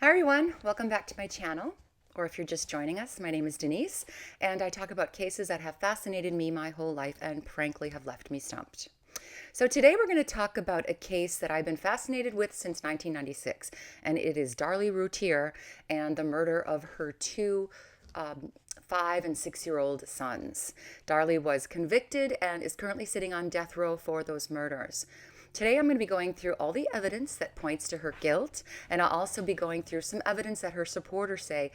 Hi everyone, welcome back to my channel. Or if you're just joining us, my name is Denise, and I talk about cases that have fascinated me my whole life and frankly have left me stumped. So today we're going to talk about a case that I've been fascinated with since 1996, and it is Darlie Routier and the murder of her two 5 and 6-year-old sons. Darlie was convicted and is currently sitting on death row for those murders. Today I'm going to be going through all the evidence that points to her guilt, and I'll also be going through some evidence that her supporters say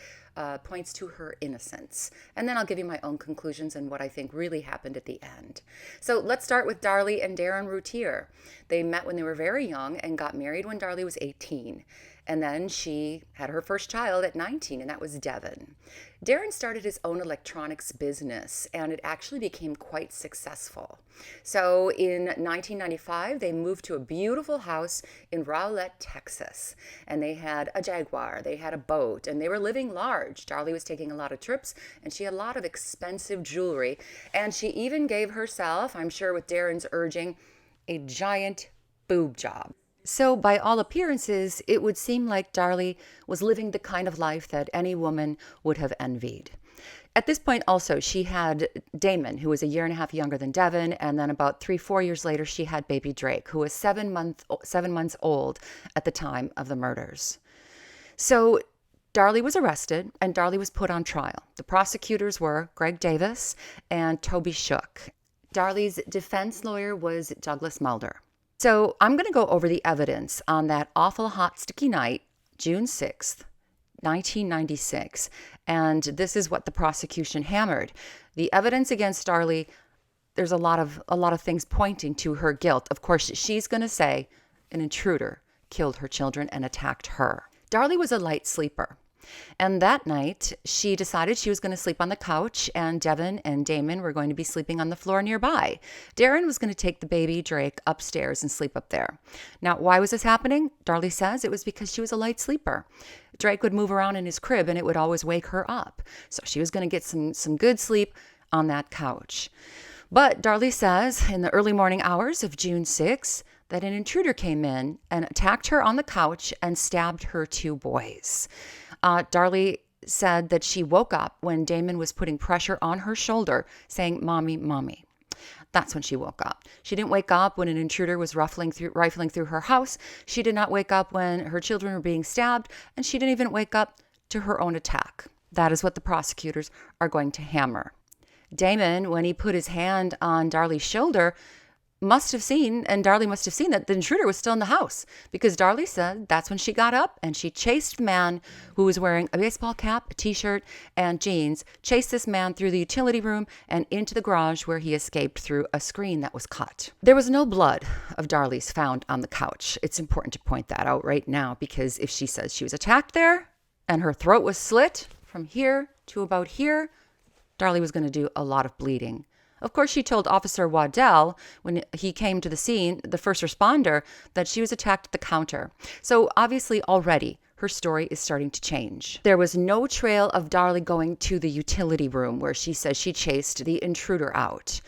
points to her innocence. And then I'll give you my own conclusions and what I think really happened at the end. So let's start with Darlie and Darren Routier. They met when they were very young and got married when Darlie was 18. And then she had her first child at 19, and that was Devin. Darren started his own electronics business, and it actually became quite successful. So in 1995, they moved to a beautiful house in Rowlett, Texas. And they had a Jaguar, they had a boat, and they were living large. Darlie was taking a lot of trips, and she had a lot of expensive jewelry. And she even gave herself, I'm sure with Darren's urging, a giant boob job. So, by all appearances, it would seem like Darlie was living the kind of life that any woman would have envied. At this point, also, she had Damon, who was a year and a half younger than Devin, and then about 3-4 years later, she had baby Drake, who was 7 months old at the time of the murders. So, Darlie was arrested, and Darlie was put on trial. The prosecutors were Greg Davis and Toby Shook. Darlie's defense lawyer was Douglas Mulder. So I'm going to go over the evidence on that awful hot, sticky night, June 6th, 1996. And this is what the prosecution hammered. The evidence against Darlie, there's a lot of things pointing to her guilt. Of course, she's going to say an intruder killed her children and attacked her. Darlie was a light sleeper. And that night, she decided she was going to sleep on the couch, and Devin and Damon were going to be sleeping on the floor nearby. Darren was going to take the baby Drake upstairs and sleep up there. Now, why was this happening? Darlie says it was because she was a light sleeper. Drake would move around in his crib, and it would always wake her up. So she was going to get some good sleep on that couch. But Darlie says in the early morning hours of June 6th, that an intruder came in and attacked her on the couch and stabbed her two boys. Darlie said that she woke up when Damon was putting pressure on her shoulder, saying, "Mommy, mommy." That's when she woke up. She didn't wake up when an intruder was rifling through her house. She did not wake up when her children were being stabbed, and she didn't even wake up to her own attack. That is what the prosecutors are going to hammer. Damon, when he put his hand on Darlie's shoulder, must have seen, and Darlie must have seen, that the intruder was still in the house, because Darlie said that's when she got up and she chased the man who was wearing a baseball cap, a t-shirt, and jeans, chased this man through the utility room and into the garage, where he escaped through a screen that was cut. There was no blood of Darlie's found on the couch. It's important to point that out right now, because if she says she was attacked there and her throat was slit from here to about here, Darlie was going to do a lot of bleeding. Of course, she told Officer Waddell, when he came to the scene, the first responder, that she was attacked at the counter. So obviously already her story is starting to change. There was no trail of Darlie going to the utility room where she says she chased the intruder out.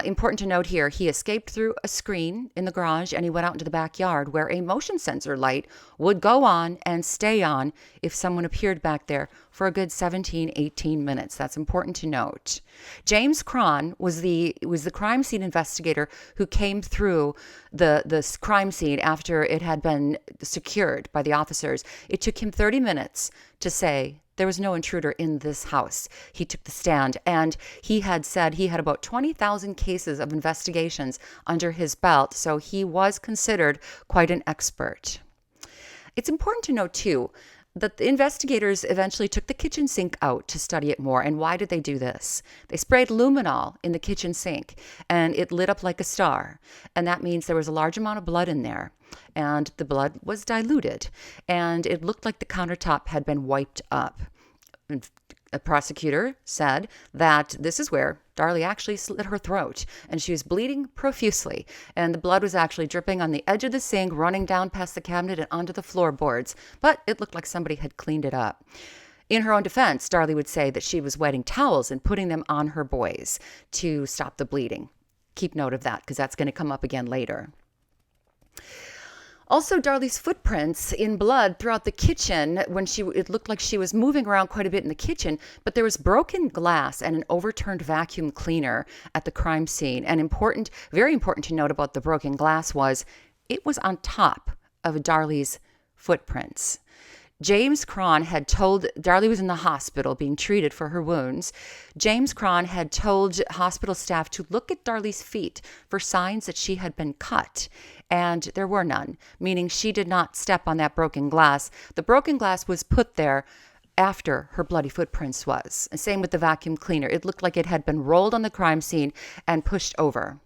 Important to note here, he escaped through a screen in the garage, and he went out into the backyard where a motion sensor light would go on and stay on if someone appeared back there for a good 17-18 minutes. That's important to note. James Cron was the crime scene investigator who came through the crime scene after it had been secured by the officers. It took him 30 minutes to say there was no intruder in this house. He took the stand, and he had said he had about 20,000 cases of investigations under his belt, so he was considered quite an expert. It's important to note, too, that the investigators eventually took the kitchen sink out to study it more. And why did they do this? They sprayed luminol in the kitchen sink, and it lit up like a star. And that means there was a large amount of blood in there, and the blood was diluted, and it looked like the countertop had been wiped up. And a prosecutor said that this is where Darlie actually slit her throat, and she was bleeding profusely, and the blood was actually dripping on the edge of the sink, running down past the cabinet and onto the floorboards, but it looked like somebody had cleaned it up. In her own defense, Darlie would say that she was wetting towels and putting them on her boys to stop the bleeding. Keep note of that, because that's going to come up again later. Also, Darlie's footprints in blood throughout the kitchen it looked like she was moving around quite a bit in the kitchen, but there was broken glass and an overturned vacuum cleaner at the crime scene. And very important to note about the broken glass was it was on top of Darlie's footprints. James Cron had told, Darlie was in the hospital being treated for her wounds. James Cron had told hospital staff to look at Darlie's feet for signs that she had been cut, and there were none, meaning she did not step on that broken glass. The broken glass was put there after her bloody footprints was. And same with the vacuum cleaner. It looked like it had been rolled on the crime scene and pushed over.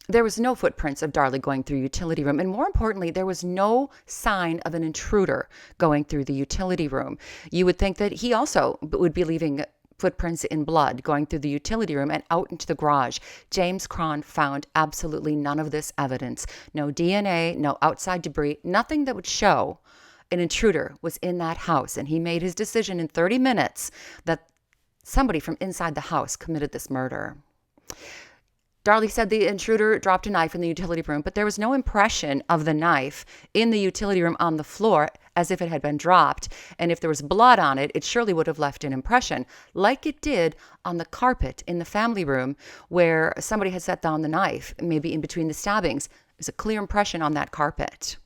There was no footprints of Darlie going through the utility room. And more importantly, there was no sign of an intruder going through the utility room. You would think that he also would be leaving footprints in blood going through the utility room and out into the garage. James Cron found absolutely none of this evidence. No DNA, no outside debris, nothing that would show an intruder was in that house. And he made his decision in 30 minutes that somebody from inside the house committed this murder. Darlie said the intruder dropped a knife in the utility room, but there was no impression of the knife in the utility room on the floor as if it had been dropped. And if there was blood on it, it surely would have left an impression, like it did on the carpet in the family room where somebody had set down the knife, maybe in between the stabbings. There's a clear impression on that carpet.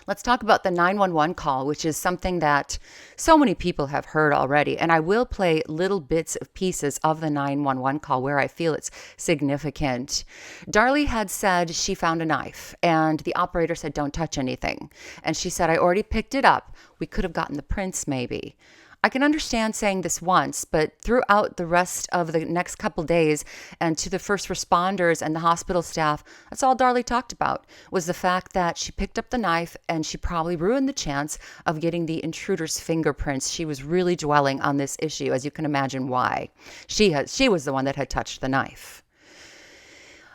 Let's talk about the 911 call, which is something that so many people have heard already. And I will play little bits of pieces of the 911 call where I feel it's significant. Darlie had said she found a knife and the operator said, "Don't touch anything." And she said, "I already picked it up. We could have gotten the prints maybe." I can understand saying this once, but throughout the rest of the next couple days and to the first responders and the hospital staff, that's all Darlie talked about was the fact that she picked up the knife and she probably ruined the chance of getting the intruder's fingerprints. She was really dwelling on this issue, as you can imagine why. She was the one that had touched the knife.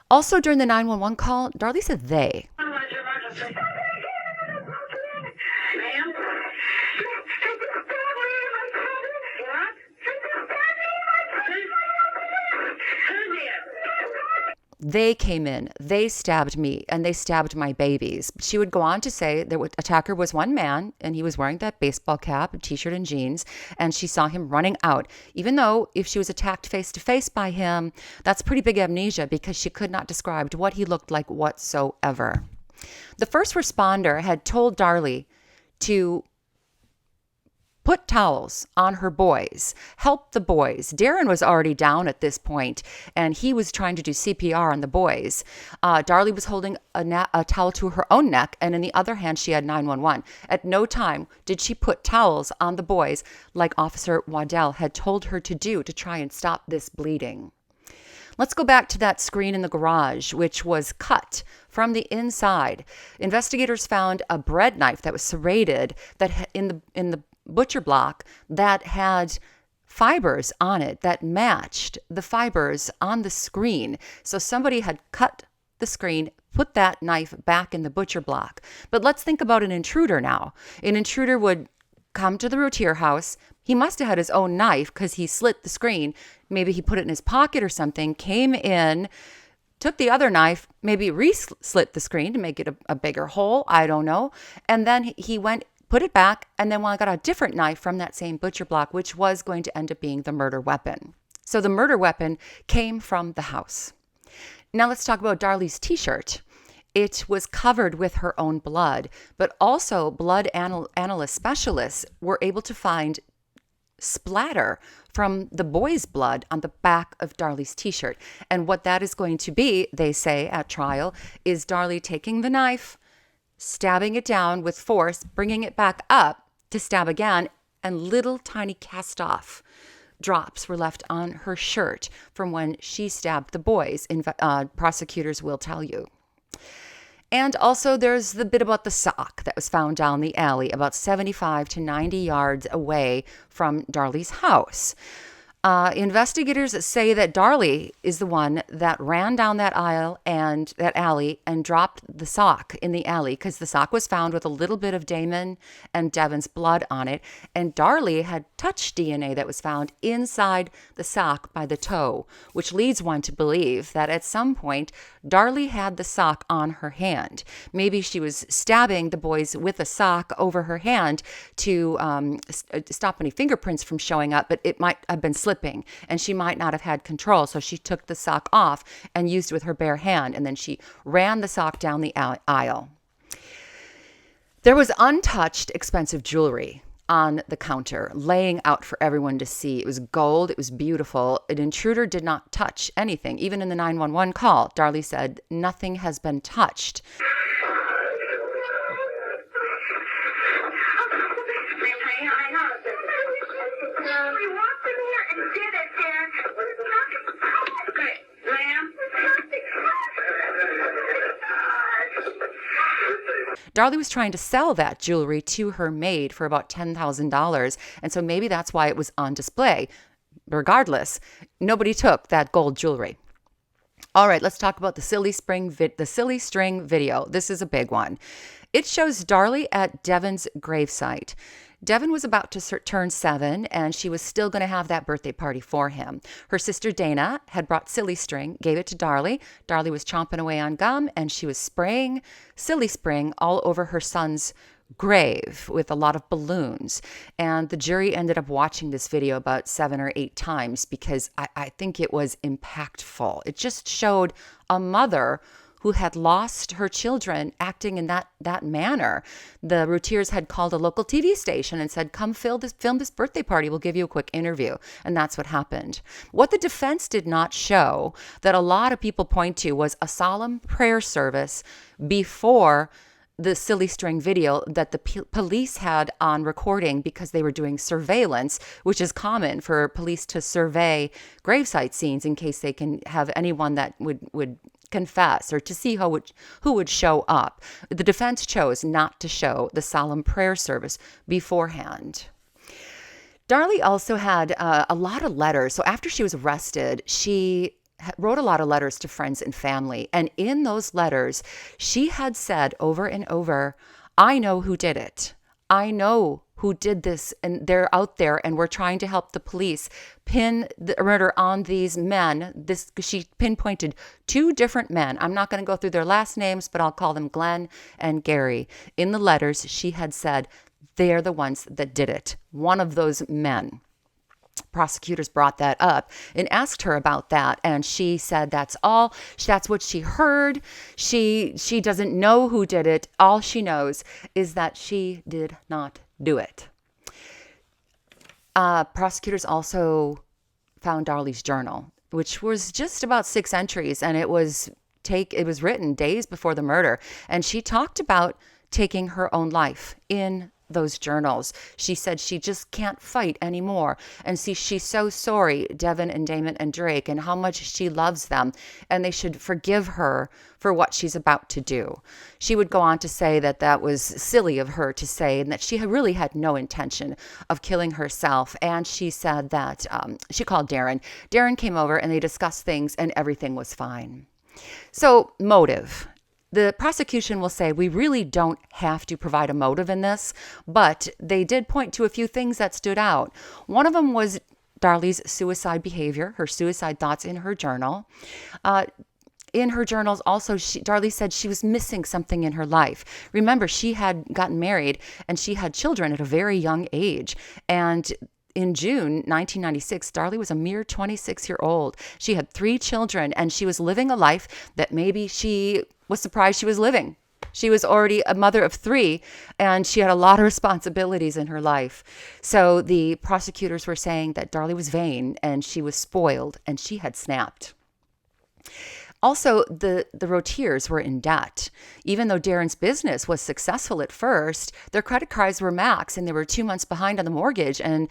Also during the 911 call, Darlie said they. They came in, they stabbed me, and they stabbed my babies. She would go on to say the attacker was one man, and he was wearing that baseball cap, t-shirt, and jeans, and she saw him running out. Even though if she was attacked face-to-face by him, that's pretty big amnesia because she could not describe what he looked like whatsoever. The first responder had told Darlie to put towels on her boys, help the boys. Darren was already down at this point, and he was trying to do CPR on the boys. Darlie was holding a towel to her own neck, and in the other hand, she had 911. At no time did she put towels on the boys like Officer Waddell had told her to do to try and stop this bleeding. Let's go back to that screen in the garage, which was cut from the inside. Investigators found a bread knife that was serrated that in the butcher block that had fibers on it that matched the fibers on the screen. So somebody had cut the screen, put that knife back in the butcher block. But let's think about an intruder now. An intruder would come to the Routier house. He must have had his own knife because he slit the screen. Maybe he put it in his pocket or something, came in, took the other knife, maybe re-slit the screen to make it a bigger hole. I don't know. And then he went, put it back, and then I got a different knife from that same butcher block, which was going to end up being the murder weapon. So the murder weapon came from the house. Now let's talk about Darlie's t-shirt. It was covered with her own blood, but also blood analyst specialists were able to find splatter from the boy's blood on the back of Darlie's t-shirt. And what that is going to be, they say at trial, is Darlie taking the knife, stabbing it down with force, bringing it back up to stab again, and little tiny cast-off drops were left on her shirt from when she stabbed the boys, prosecutors will tell you. And also there's the bit about the sock that was found down the alley about 75 to 90 yards away from Darlie's house. Investigators say that Darlie is the one that ran down that alley and dropped the sock in the alley, because the sock was found with a little bit of Damon and Devon's blood on it, and Darlie had touch DNA that was found inside the sock by the toe, which leads one to believe that at some point Darlie had the sock on her hand. Maybe she was stabbing the boys with a sock over her hand to stop any fingerprints from showing up, but it might have been slipping and she might not have had control. So she took the sock off and used it with her bare hand, and then she ran the sock down the aisle. There was untouched expensive jewelry on the counter, laying out for everyone to see. It was gold. It was beautiful. An intruder did not touch anything. Even in the 911 call, Darlie said, "Nothing has been touched." Darlie was trying to sell that jewelry to her maid for about $10,000, and so maybe that's why it was on display. Regardless, nobody took that gold jewelry. All right, let's talk about the silly string video. This is a big one. It shows Darlie at Devon's gravesite. Devon was about to turn 7, and she was still going to have that birthday party for him. Her sister Dana had brought silly string, gave it to Darlie. Darlie was chomping away on gum, and she was spraying silly string all over her son's grave with a lot of balloons. And the jury ended up watching this video about 7 or 8 times because I think it was impactful. It just showed a mother who had lost her children acting in that manner. The Routiers had called a local TV station and said, "Come film this birthday party. We'll give you a quick interview." And that's what happened. What the defense did not show, that a lot of people point to, was a solemn prayer service before the silly string video that the police had on recording, because they were doing surveillance, which is common for police to survey gravesite scenes in case they can have anyone that would confess, or to see who would show up. The defense chose not to show the solemn prayer service beforehand. Darlie also had a lot of letters. So after she was arrested, she wrote a lot of letters to friends and family. And in those letters, she had said over and over, "I know who did it. I know who did this, and they're out there, and we're trying to help the police pin the murder on these men." She pinpointed 2 different men. I'm not going to go through their last names, but I'll call them Glenn and Gary. In the letters, she had said, "They're the ones that did it." One of those men. Prosecutors brought that up and asked her about that, and she said that's all. That's what she heard. She doesn't know who did it. All she knows is that she did not do it. Prosecutors also found Darlie's journal, which was just about 6 entries, and it was written days before the murder, and she talked about taking her own life in those journals. She said she just can't fight anymore, and she's so sorry, Devon and Damon and Drake, and how much she loves them, and they should forgive her for what she's about to do. She would go on to say that was silly of her to say, and that she really had no intention of killing herself. And she said that she called Darren. Darren came over and they discussed things, and everything was fine. So, motive. The prosecution will say we really don't have to provide a motive in this, but they did point to a few things that stood out. One of them was Darlie's suicide behavior, her suicide thoughts in her journal. In her journals also, Darlie said she was missing something in her life. Remember, she had gotten married and she had children at a very young age. And in June 1996, Darlie was a mere 26-year-old. She had 3 children, and she was living a life that maybe she was surprised she was living. She was already a mother of 3, and she had a lot of responsibilities in her life. So the prosecutors were saying that Darlie was vain, and she was spoiled, and she had snapped. Also, the Routiers were in debt. Even though Darren's business was successful at first, their credit cards were maxed, and they were 2 months behind on the mortgage, and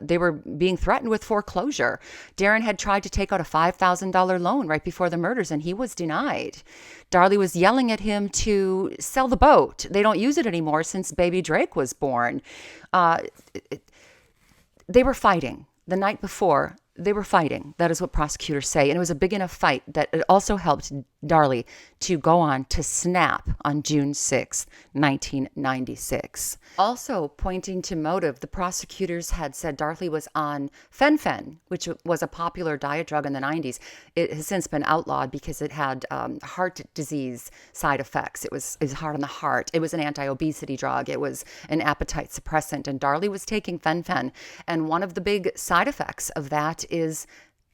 they were being threatened with foreclosure. Darren had tried to take out a $5,000 loan right before the murders, and he was denied. Darlie was yelling at him to sell the boat. They don't use it anymore since baby Drake was born. They were fighting. the night before, they were fighting. That is what prosecutors say. And it was a big enough fight that it also helped Darlie to go on to snap on June 6, 1996. Also pointing to motive, the prosecutors had said Darlie was on fen-phen, which was a popular diet drug in the 90s. It has since been outlawed because it had heart disease side effects. It was hard on the heart. It was an anti-obesity drug. It was an appetite suppressant. And Darlie was taking fen-phen. And one of the big side effects of that is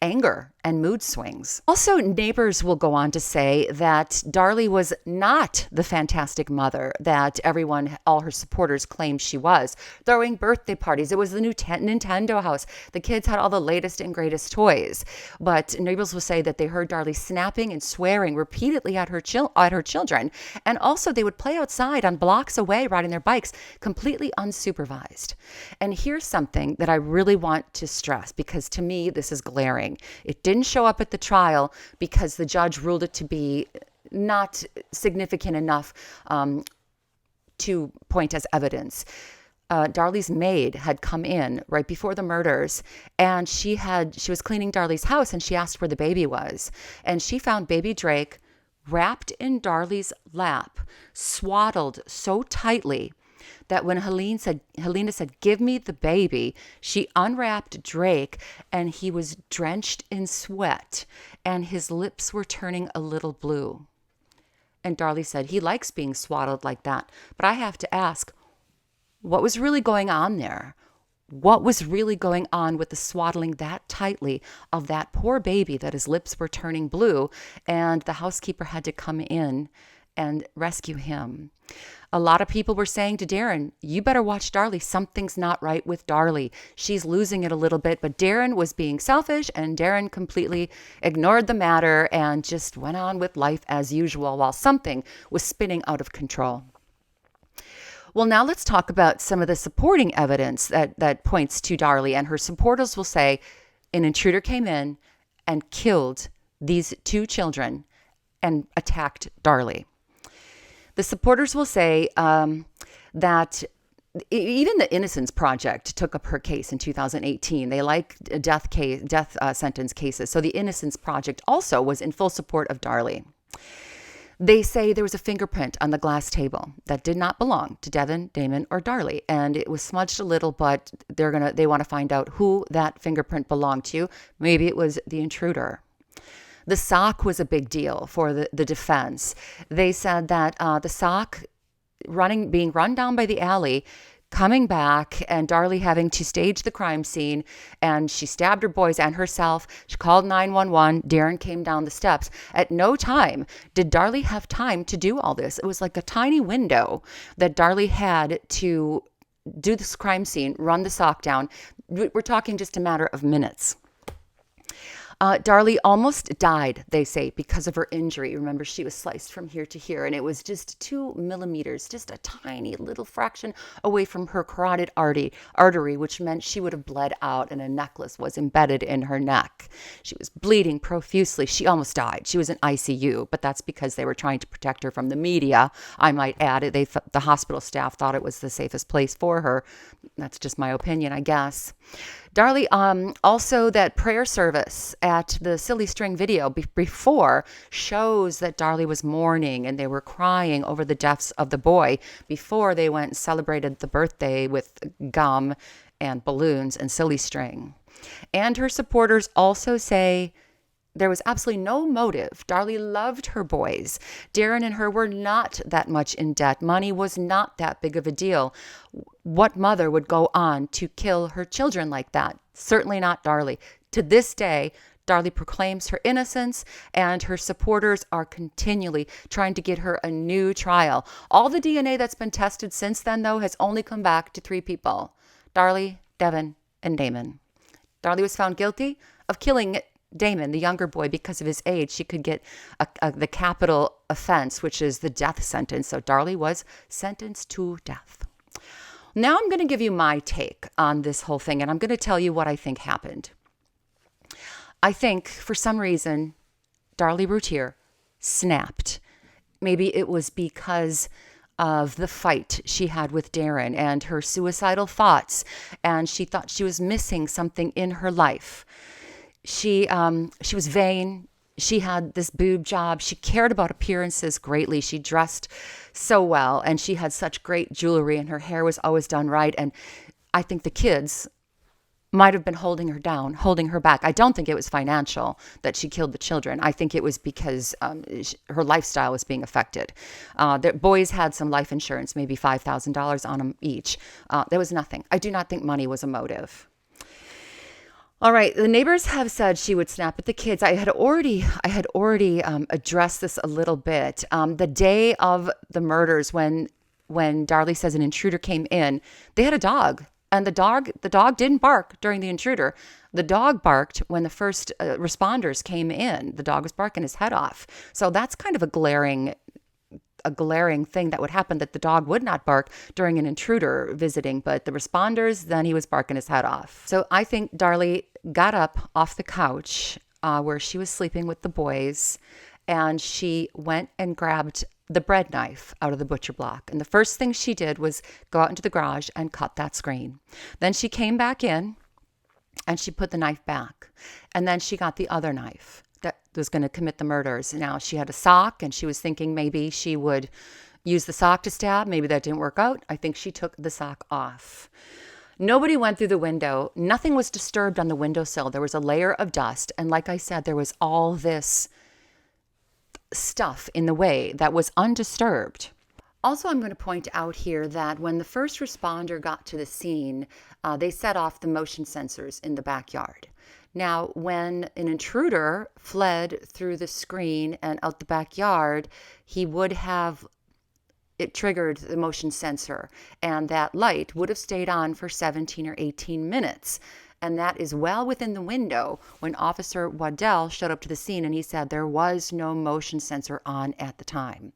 anger and mood swings. Also, neighbors will go on to say that Darlie was not the fantastic mother that everyone, all her supporters, claimed she was. Throwing birthday parties. It was the new Nintendo house. The kids had all the latest and greatest toys. But neighbors will say that they heard Darlie snapping and swearing repeatedly at her children. And also, they would play outside on blocks away, riding their bikes, completely unsupervised. And here's something that I really want to stress, because to me, this is glaring. It didn't show up at the trial because the judge ruled it to be not significant enough to point as evidence. Darlie's maid had come in right before the murders, and she was cleaning Darlie's house, and she asked where the baby was. And she found baby Drake wrapped in Darlie's lap, swaddled so tightly that when Helena said, "Give me the baby," she unwrapped Drake, and he was drenched in sweat, and his lips were turning a little blue. And Darlie said, "He likes being swaddled like that." But I have to ask, what was really going on there? What was really going on with the swaddling that tightly of that poor baby that his lips were turning blue, and the housekeeper had to come in and rescue him? A lot of people were saying to Darren, "You better watch Darlie. Something's not right with Darlie. She's losing it a little bit." But Darren was being selfish, and Darren completely ignored the matter and just went on with life as usual while something was spinning out of control. Well, now let's talk about some of the supporting evidence that points to Darlie. And her supporters will say an intruder came in and killed these two children and attacked Darlie. The supporters will say that even the Innocence Project took up her case in 2018. They like death sentence cases. So the Innocence Project also was in full support of Darlie. They say there was a fingerprint on the glass table that did not belong to Devin, Damon, or Darlie, and it was smudged a little, but they want to find out who that fingerprint belonged to. Maybe it was the intruder. The sock was a big deal for the defense. They said that the sock being run down by the alley, coming back, and Darlie having to stage the crime scene, and she stabbed her boys and herself. She called 911. Darren came down the steps. At no time did Darlie have time to do all this. It was like a tiny window that Darlie had to do this crime scene, run the sock down. We're talking just a matter of minutes. Darlie almost died, they say, because of her injury. Remember, she was sliced from here to here, and it was just 2 millimeters, just a tiny little fraction away from her carotid artery, which meant she would have bled out, and a necklace was embedded in her neck. She was bleeding profusely. She almost died. She was in ICU, but that's because they were trying to protect her from the media. I might add, the hospital staff thought it was the safest place for her. That's just my opinion, I guess. Darlie, also that prayer service at the Silly String video before shows that Darlie was mourning, and they were crying over the deaths of the boy before they went and celebrated the birthday with gum and balloons and silly string. And her supporters also say there was absolutely no motive. Darlie loved her boys. Darren and her were not that much in debt. Money was not that big of a deal. What mother would go on to kill her children like that? Certainly not Darlie. To this day, Darlie proclaims her innocence, and her supporters are continually trying to get her a new trial. All the DNA that's been tested since then, though, has only come back to 3 people: Darlie, Devin, and Damon. Darlie was found guilty of killing Damon, the younger boy, because of his age. She could get the capital offense, which is the death sentence. So Darlie was sentenced to death. Now I'm going to give you my take on this whole thing, and I'm going to tell you what I think happened. I think, for some reason, Darlie Routier snapped. Maybe it was because of the fight she had with Darren and her suicidal thoughts, and she thought she was missing something in her life. She was vain. She had this boob job. She cared about appearances greatly. She dressed so well, and she had such great jewelry, and her hair was always done right. And I think the kids might have been holding her down, holding her back. I don't think it was financial that she killed the children. I think it was because her lifestyle was being affected. The boys had some life insurance, maybe $5,000 on them each. There was nothing. I do not think money was a motive. All right, the neighbors have said she would snap at the kids. I had already addressed this a little bit. The day of the murders, when Darlie says an intruder came in, they had a dog. And the dog didn't bark during the intruder. The dog barked when the first responders came in. The dog was barking his head off. So that's kind of a glaring thing that would happen, that the dog would not bark during an intruder visiting, but the responders, then he was barking his head off. So I think Darlie got up off the couch where she was sleeping with the boys, and she went and grabbed the bread knife out of the butcher block. And the first thing she did was go out into the garage and cut that screen. Then she came back in and she put the knife back. And then she got the other knife that was going to commit the murders. Now she had a sock, and she was thinking maybe she would use the sock to stab. Maybe that didn't work out. I think she took the sock off. Nobody went through the window. Nothing was disturbed on the windowsill. There was a layer of dust. And like I said, there was all this stuff in the way that was undisturbed. Also, I'm going to point out here that when the first responder got to the scene, they set off the motion sensors in the backyard. Now, when an intruder fled through the screen and out the backyard, it triggered the motion sensor, and that light would have stayed on for 17 or 18 minutes. And that is well within the window when Officer Waddell showed up to the scene, and he said there was no motion sensor on at the time.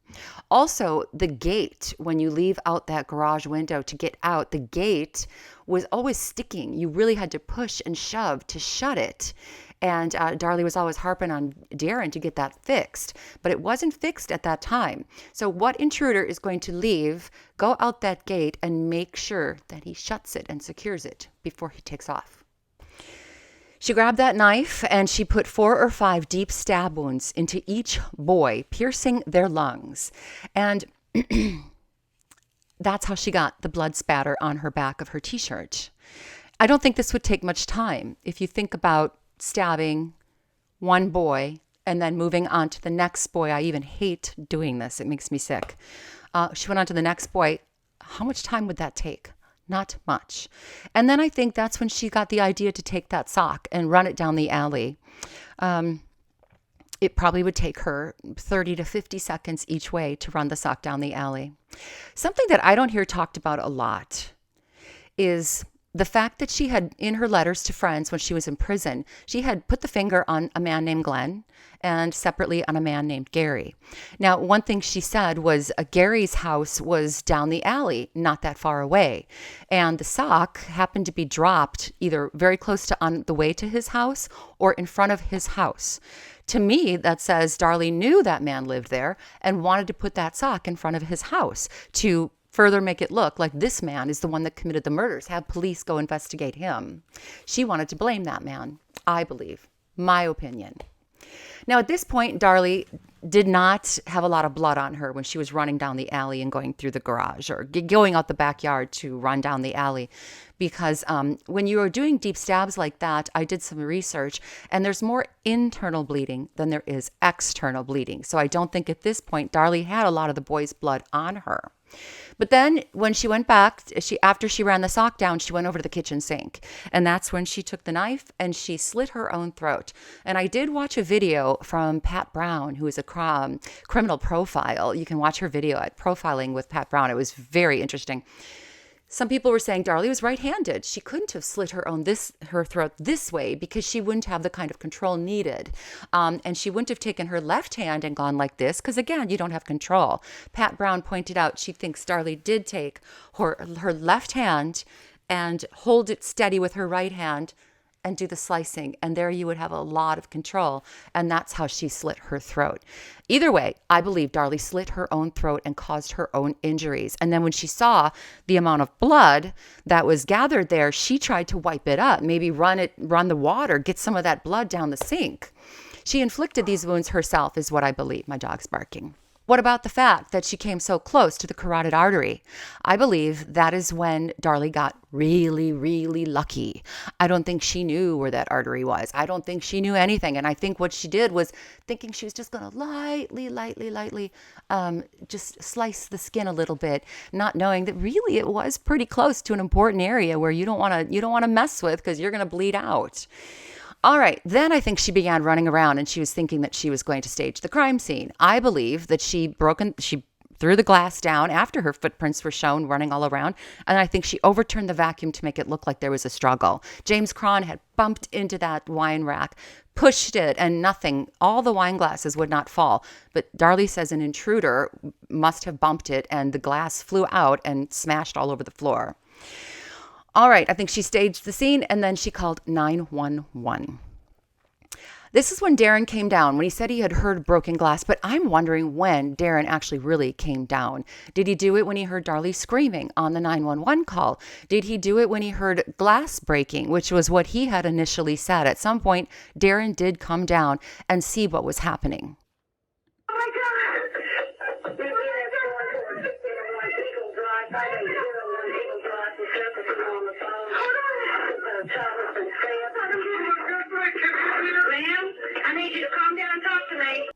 Also, the gate, when you leave out that garage window to get out, the gate was always sticking. You really had to push and shove to shut it. And Darlie was always harping on Darren to get that fixed, but it wasn't fixed at that time. So what intruder is going to leave, go out that gate, and make sure that he shuts it and secures it before he takes off? She grabbed that knife and she put 4 or 5 deep stab wounds into each boy, piercing their lungs. And that's how she got the blood spatter on her back of her t-shirt. I don't think this would take much time. If you think about stabbing one boy and then moving on to the next boy, I even hate doing this. It makes me sick. She went on to the next boy. How much time would that take? Not much. And then I think that's when she got the idea to take that sock and run it down the alley. It probably would take her 30 to 50 seconds each way to run the sock down the alley. Something that I don't hear talked about a lot is the fact that she had, in her letters to friends when she was in prison, she had put the finger on a man named Glenn and separately on a man named Gary. Now, one thing she said was Gary's house was down the alley, not that far away. And the sock happened to be dropped either very close to on the way to his house or in front of his house. To me, that says Darlie knew that man lived there and wanted to put that sock in front of his house to further make it look like this man is the one that committed the murders. Have police go investigate him. She wanted to blame that man, I believe. My opinion. Now, at this point, Darlie did not have a lot of blood on her when she was running down the alley and going through the garage or going out the backyard to run down the alley. Because when you are doing deep stabs like that, I did some research, and there's more internal bleeding than there is external bleeding. So I don't think at this point Darlie had a lot of the boy's blood on her. But then when she went back, after she ran the sock down, she went over to the kitchen sink. And that's when she took the knife and she slit her own throat. And I did watch a video from Pat Brown, who is a criminal profile. You can watch her video at Profiling with Pat Brown. It was very interesting. Some people were saying Darlie was right-handed. She couldn't have slit her throat this way because she wouldn't have the kind of control needed. And she wouldn't have taken her left hand and gone like this because, again, you don't have control. Pat Brown pointed out she thinks Darlie did take her left hand and hold it steady with her right hand and do the slicing. And there you would have a lot of control. And that's how she slit her throat. Either way, I believe Darlie slit her own throat and caused her own injuries. And then when she saw the amount of blood that was gathered there, she tried to wipe it up, maybe run the water, get some of that blood down the sink. She inflicted these wounds herself, is what I believe. My dog's barking. What about the fact that she came so close to the carotid artery? I believe that is when Darlie got really, really lucky. I don't think she knew where that artery was. I don't think she knew anything. And I think what she did was thinking she was just going to lightly, just slice the skin a little bit, not knowing that really it was pretty close to an important area where you don't want to mess with because you're going to bleed out. All right, then I think she began running around and she was thinking that she was going to stage the crime scene. I believe that she threw the glass down after her footprints were shown running all around, and I think she overturned the vacuum to make it look like there was a struggle. James Cron had bumped into that wine rack, pushed it, and nothing, all the wine glasses would not fall. But Darlie says an intruder must have bumped it and the glass flew out and smashed all over the floor. All right, I think she staged the scene and then she called 911. This is when Darren came down, when he said he had heard broken glass, but I'm wondering when Darren actually really came down. Did he do it when he heard Darlie screaming on the 911 call? Did he do it when he heard glass breaking, which was what he had initially said? At some point, Darren did come down and see what was happening. Oh my God! Ma'am, I need you to calm down and talk to me.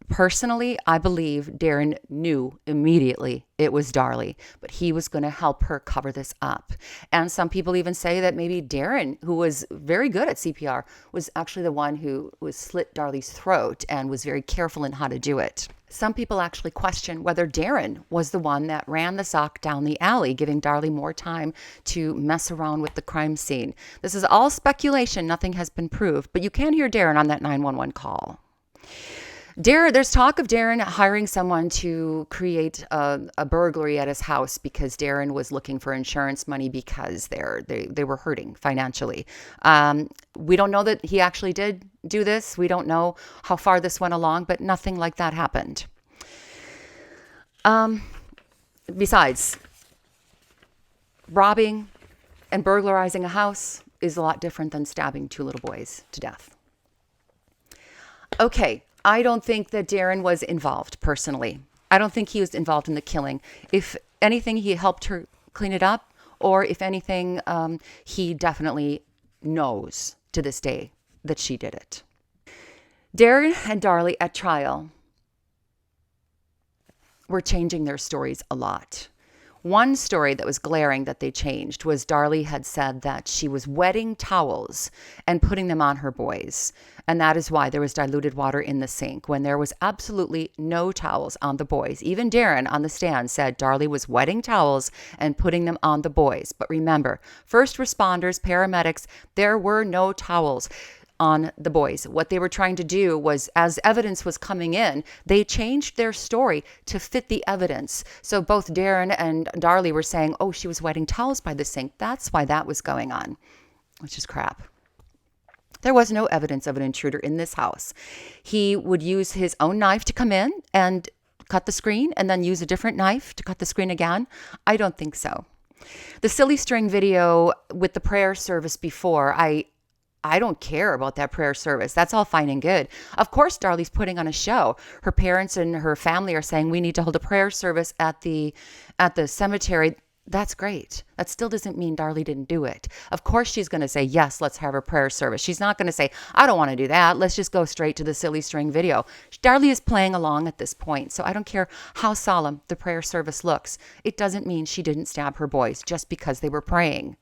Personally, I believe Darren knew immediately it was Darlie, but he was going to help her cover this up. And some people even say that maybe Darren, who was very good at CPR, was actually the one who slit Darlie's throat and was very careful in how to do it. Some people actually question whether Darren was the one that ran the sock down the alley, giving Darlie more time to mess around with the crime scene. This is all speculation. Nothing has been proved, but you can hear Darren on that 911 call. There's talk of Darren hiring someone to create a burglary at his house because Darren was looking for insurance money because they were hurting financially. We don't know that he actually did do this. We don't know how far this went along, but nothing like that happened. Besides, robbing and burglarizing a house is a lot different than stabbing two little boys to death. Okay. I don't think that Darren was involved personally. I don't think he was involved in the killing. If anything, he helped her clean it up, or if anything, he definitely knows to this day that she did it. Darren and Darlie at trial were changing their stories a lot. One story that was glaring that they changed was Darlie had said that she was wetting towels and putting them on her boys. And that is why there was diluted water in the sink when there was absolutely no towels on the boys. Even Darren on the stand said Darlie was wetting towels and putting them on the boys. But remember, first responders, paramedics, there were no towels on the boys. What they were trying to do was, as evidence was coming in, they changed their story to fit the evidence. So both Darren and Darlie were saying, oh, she was wetting towels by the sink. That's why that was going on, which is crap. There was no evidence of an intruder in this house. He would use his own knife to come in and cut the screen and then use a different knife to cut the screen again. I don't think so. The silly string video with the prayer service before, I don't care about that prayer service. That's all fine and good. Of course, Darlie's putting on a show. Her parents and her family are saying we need to hold a prayer service at the cemetery. That's great. That still doesn't mean Darlie didn't do it. Of course, she's going to say, yes, let's have a prayer service. She's not going to say, I don't want to do that. Let's just go straight to the silly string video. Darlie is playing along at this point. So I don't care how solemn the prayer service looks. It doesn't mean she didn't stab her boys just because they were praying.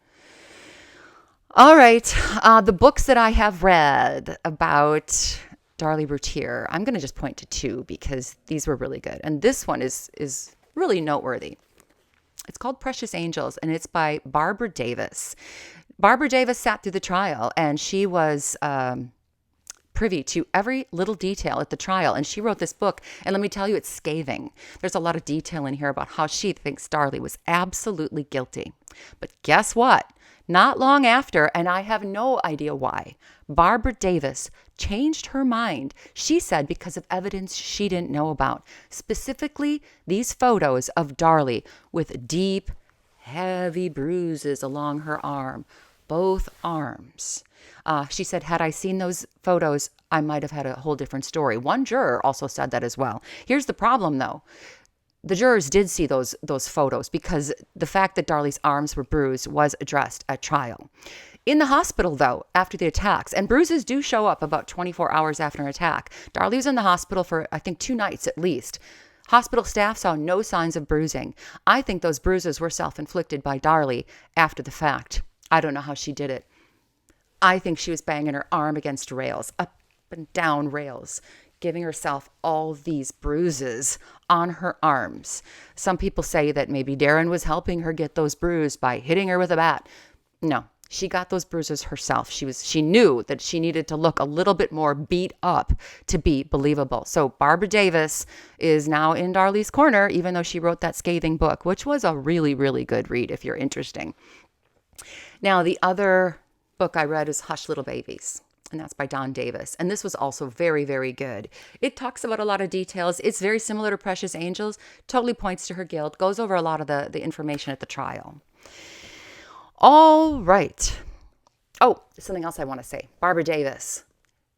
All right, the books that I have read about Darlie Routier, I'm going to just point to two because these were really good. And this one is really noteworthy. It's called Precious Angels, and it's by Barbara Davis. Barbara Davis sat through the trial, and she was privy to every little detail at the trial. And she wrote this book, and let me tell you, it's scathing. There's a lot of detail in here about how she thinks Darlie was absolutely guilty. But guess what? Not long after, and I have no idea why, Barbara Davis changed her mind. She said because of evidence she didn't know about. Specifically, these photos of Darlie with deep, heavy bruises along her arm, both arms. She said, had I seen those photos, I might have had a whole different story. One juror also said that as well. Here's the problem, though. The jurors did see those photos because the fact that Darlie's arms were bruised was addressed at trial. In the hospital, though, after the attacks, and bruises do show up about 24 hours after an attack. Darlie was in the hospital for, I think, 2 nights at least. Hospital staff saw no signs of bruising. I think those bruises were self-inflicted by Darlie after the fact. I don't know how she did it. I think she was banging her arm against rails, up and down rails, giving herself all these bruises on her arms. Some people say that maybe Darren was helping her get those bruised by hitting her with a bat. No, she got those bruises herself. She knew that she needed to look a little bit more beat up to be believable. So Barbara Davis is now in Darlie's corner, even though she wrote that scathing book, which was a really, really good read if you're interested. Now, the other book I read is Hush Little Babies, and that's by Don Davis. And this was also very, very good. It talks about a lot of details. It's very similar to Precious Angels, totally points to her guilt, goes over a lot of the information at the trial. All right. Oh, something else I want to say. Barbara Davis.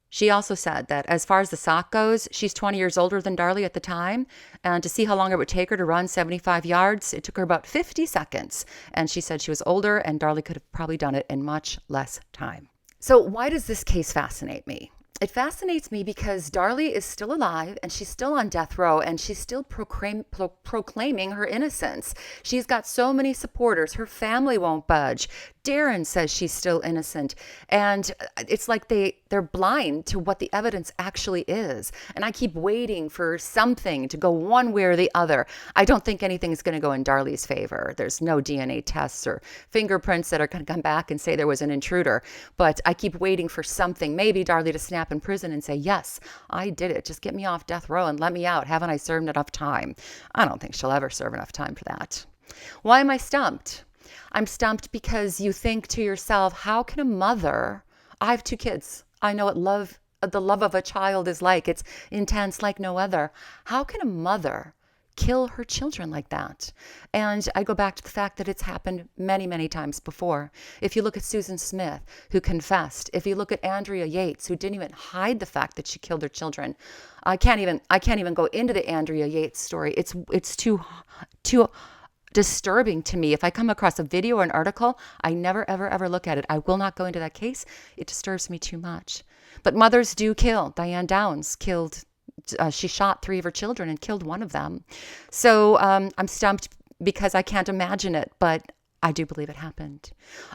She also said that as far as the sock goes, she's 20 years older than Darlie at the time. And to see how long it would take her to run 75 yards, it took her about 50 seconds. And she said she was older and Darlie could have probably done it in much less time. So why does this case fascinate me? It fascinates me because Darlie is still alive and she's still on death row and she's still proclaiming her innocence. She's got so many supporters. Her family won't budge. Darren says she's still innocent. And it's like they're blind to what the evidence actually is. And I keep waiting for something to go one way or the other. I don't think anything's going to go in Darlie's favor. There's no DNA tests or fingerprints that are going to come back and say there was an intruder. But I keep waiting for something, maybe Darlie to snap in prison and say, yes, I did it. Just get me off death row and let me out. Haven't I served enough time? I don't think she'll ever serve enough time for that. Why am I stumped? I'm stumped because you think to yourself, how can a mother, I have 2 kids. I know what the love of a child is like. It's intense like no other. How can a mother kill her children like that? And I go back to the fact that it's happened many, many times before. If you look at Susan Smith, who confessed, if you look at Andrea Yates, who didn't even hide the fact that she killed her children. I can't even go into the Andrea Yates story. It's too disturbing to me. If I come across a video or an article, I never, ever, ever look at it. I will not go into that case. It disturbs me too much. But mothers do kill. Diane Downs killed, she shot 3 of her children and killed one of them. So I'm stumped because I can't imagine it, but I do believe it happened.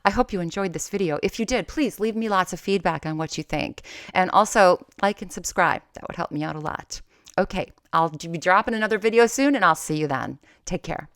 I hope you enjoyed this video. If you did, please leave me lots of feedback on what you think. And also like and subscribe. That would help me out a lot. Okay, I'll be dropping another video soon and I'll see you then. Take care.